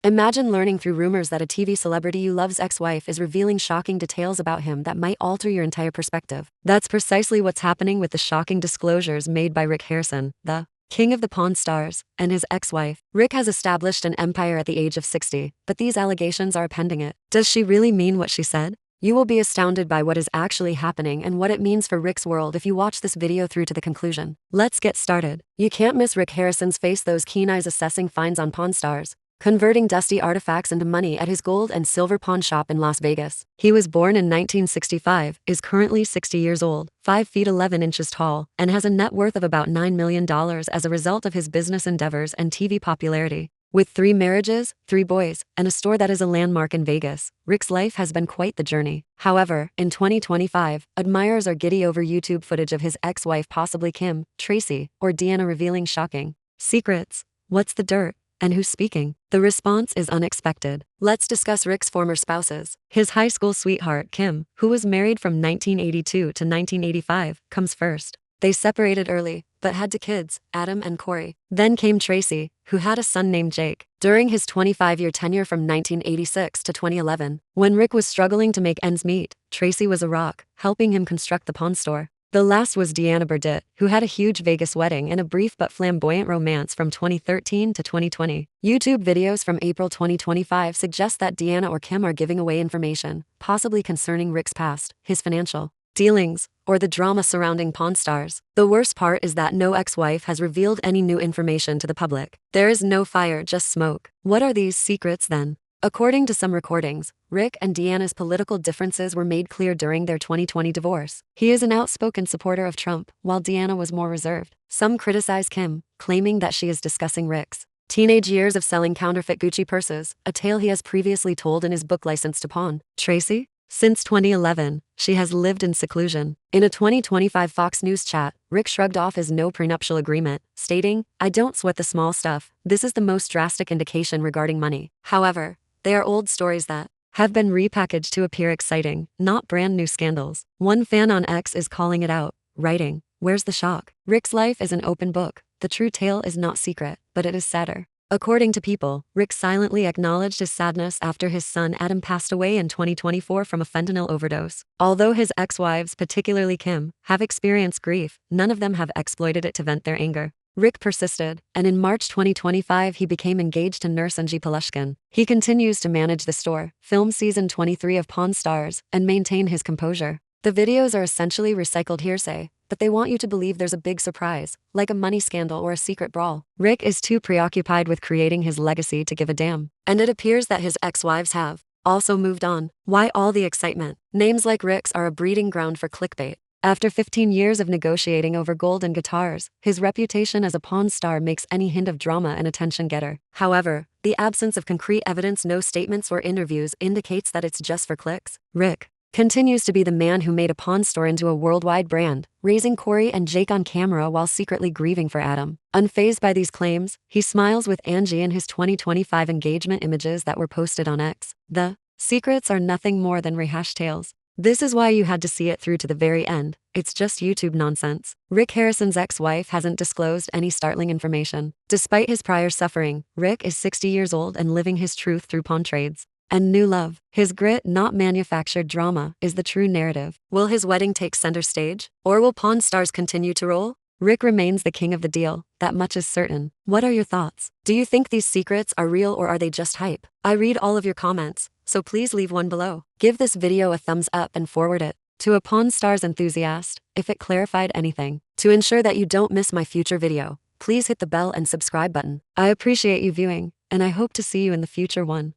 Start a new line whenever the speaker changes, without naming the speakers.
Imagine learning through rumors that a TV celebrity you love's ex-wife is revealing shocking details about him that might alter your entire perspective. That's precisely what's happening with the shocking disclosures made by Rick Harrison, the king of the Pawn Stars, and his ex-wife. Rick has established an empire at the age of 60, but these allegations are appending it. Does she really mean what she said? You will be astounded by what is actually happening and what it means for Rick's world if you watch this video through to the conclusion. Let's get started. You can't miss Rick Harrison's face, those keen eyes assessing finds on Pawn Stars, converting dusty artifacts into money at his gold and silver pawn shop in Las Vegas. He was born in 1965, is currently 60 years old, 5 feet 11 inches tall, and has a net worth of about $9 million as a result of his business endeavors and TV popularity. With 3 marriages, 3 boys, and a store that is a landmark in Vegas, Rick's life has been quite the journey. However, in 2025, admirers are giddy over YouTube footage of his ex-wife, possibly Kim, Tracy, or Deanna, revealing shocking secrets. What's the dirt? And who's speaking? The response is unexpected. Let's discuss Rick's former spouses. His high school sweetheart, Kim, who was married from 1982 to 1985, comes first. They separated early, but had 2 kids, Adam and Corey. Then came Tracy, who had a son named Jake. During his 25-year tenure from 1986 to 2011, when Rick was struggling to make ends meet, Tracy was a rock, helping him construct the pawn store. The last was Deanna Burdett, who had a huge Vegas wedding and a brief but flamboyant romance from 2013 to 2020. YouTube videos from April 2025 suggest that Deanna or Kim are giving away information, possibly concerning Rick's past, his financial dealings, or the drama surrounding Pawn Stars. The worst part is that no ex-wife has revealed any new information to the public. There is no fire, just smoke. What are these secrets then? According to some recordings, Rick and Deanna's political differences were made clear during their 2020 divorce. He is an outspoken supporter of Trump, while Deanna was more reserved. Some criticize Kim, claiming that she is discussing Rick's teenage years of selling counterfeit Gucci purses, a tale he has previously told in his book License to Pawn. Tracy? Since 2011, she has lived in seclusion. In a 2025 Fox News chat, Rick shrugged off his no prenuptial agreement, stating, "I don't sweat the small stuff. This is the most drastic indication regarding money." However, they are old stories that have been repackaged to appear exciting, not brand new scandals. One fan on X is calling it out, writing, "Where's the shock? Rick's life is an open book. The true tale is not secret, but it is sadder." According to People, Rick silently acknowledged his sadness after his son Adam passed away in 2024 from a fentanyl overdose. Although his ex-wives, particularly Kim, have experienced grief, none of them have exploited it to vent their anger. Rick persisted, and in March 2025 he became engaged to nurse Angie Pelushkin. He continues to manage the store, film season 23 of Pawn Stars, and maintain his composure. The videos are essentially recycled hearsay, but they want you to believe there's a big surprise, like a money scandal or a secret brawl. Rick is too preoccupied with creating his legacy to give a damn, and it appears that his ex-wives have also moved on. Why all the excitement? Names like Rick's are a breeding ground for clickbait. After 15 years of negotiating over gold and guitars, his reputation as a pawn star makes any hint of drama an attention-getter. However, the absence of concrete evidence, no statements or interviews, indicates that it's just for clicks. Rick continues to be the man who made a pawn store into a worldwide brand, raising Corey and Jake on camera while secretly grieving for Adam. Unfazed by these claims, he smiles with Angie in his 2025 engagement images that were posted on X. The secrets are nothing more than rehashed tales. This is why you had to see it through to the very end. It's just YouTube nonsense. Rick Harrison's ex-wife hasn't disclosed any startling information. Despite his prior suffering, Rick is 60 years old and living his truth through pawn trades and new love. His grit, not manufactured drama, is the true narrative. Will his wedding take center stage? Or will Pawn Stars continue to roll? Rick remains the king of the deal, that much is certain. What are your thoughts? Do you think these secrets are real or are they just hype? I read all of your comments, so please leave one below. Give this video a thumbs up and forward it to a Pawn Stars enthusiast if it clarified anything. To ensure that you don't miss my future video, please hit the bell and subscribe button. I appreciate you viewing, and I hope to see you in the future one.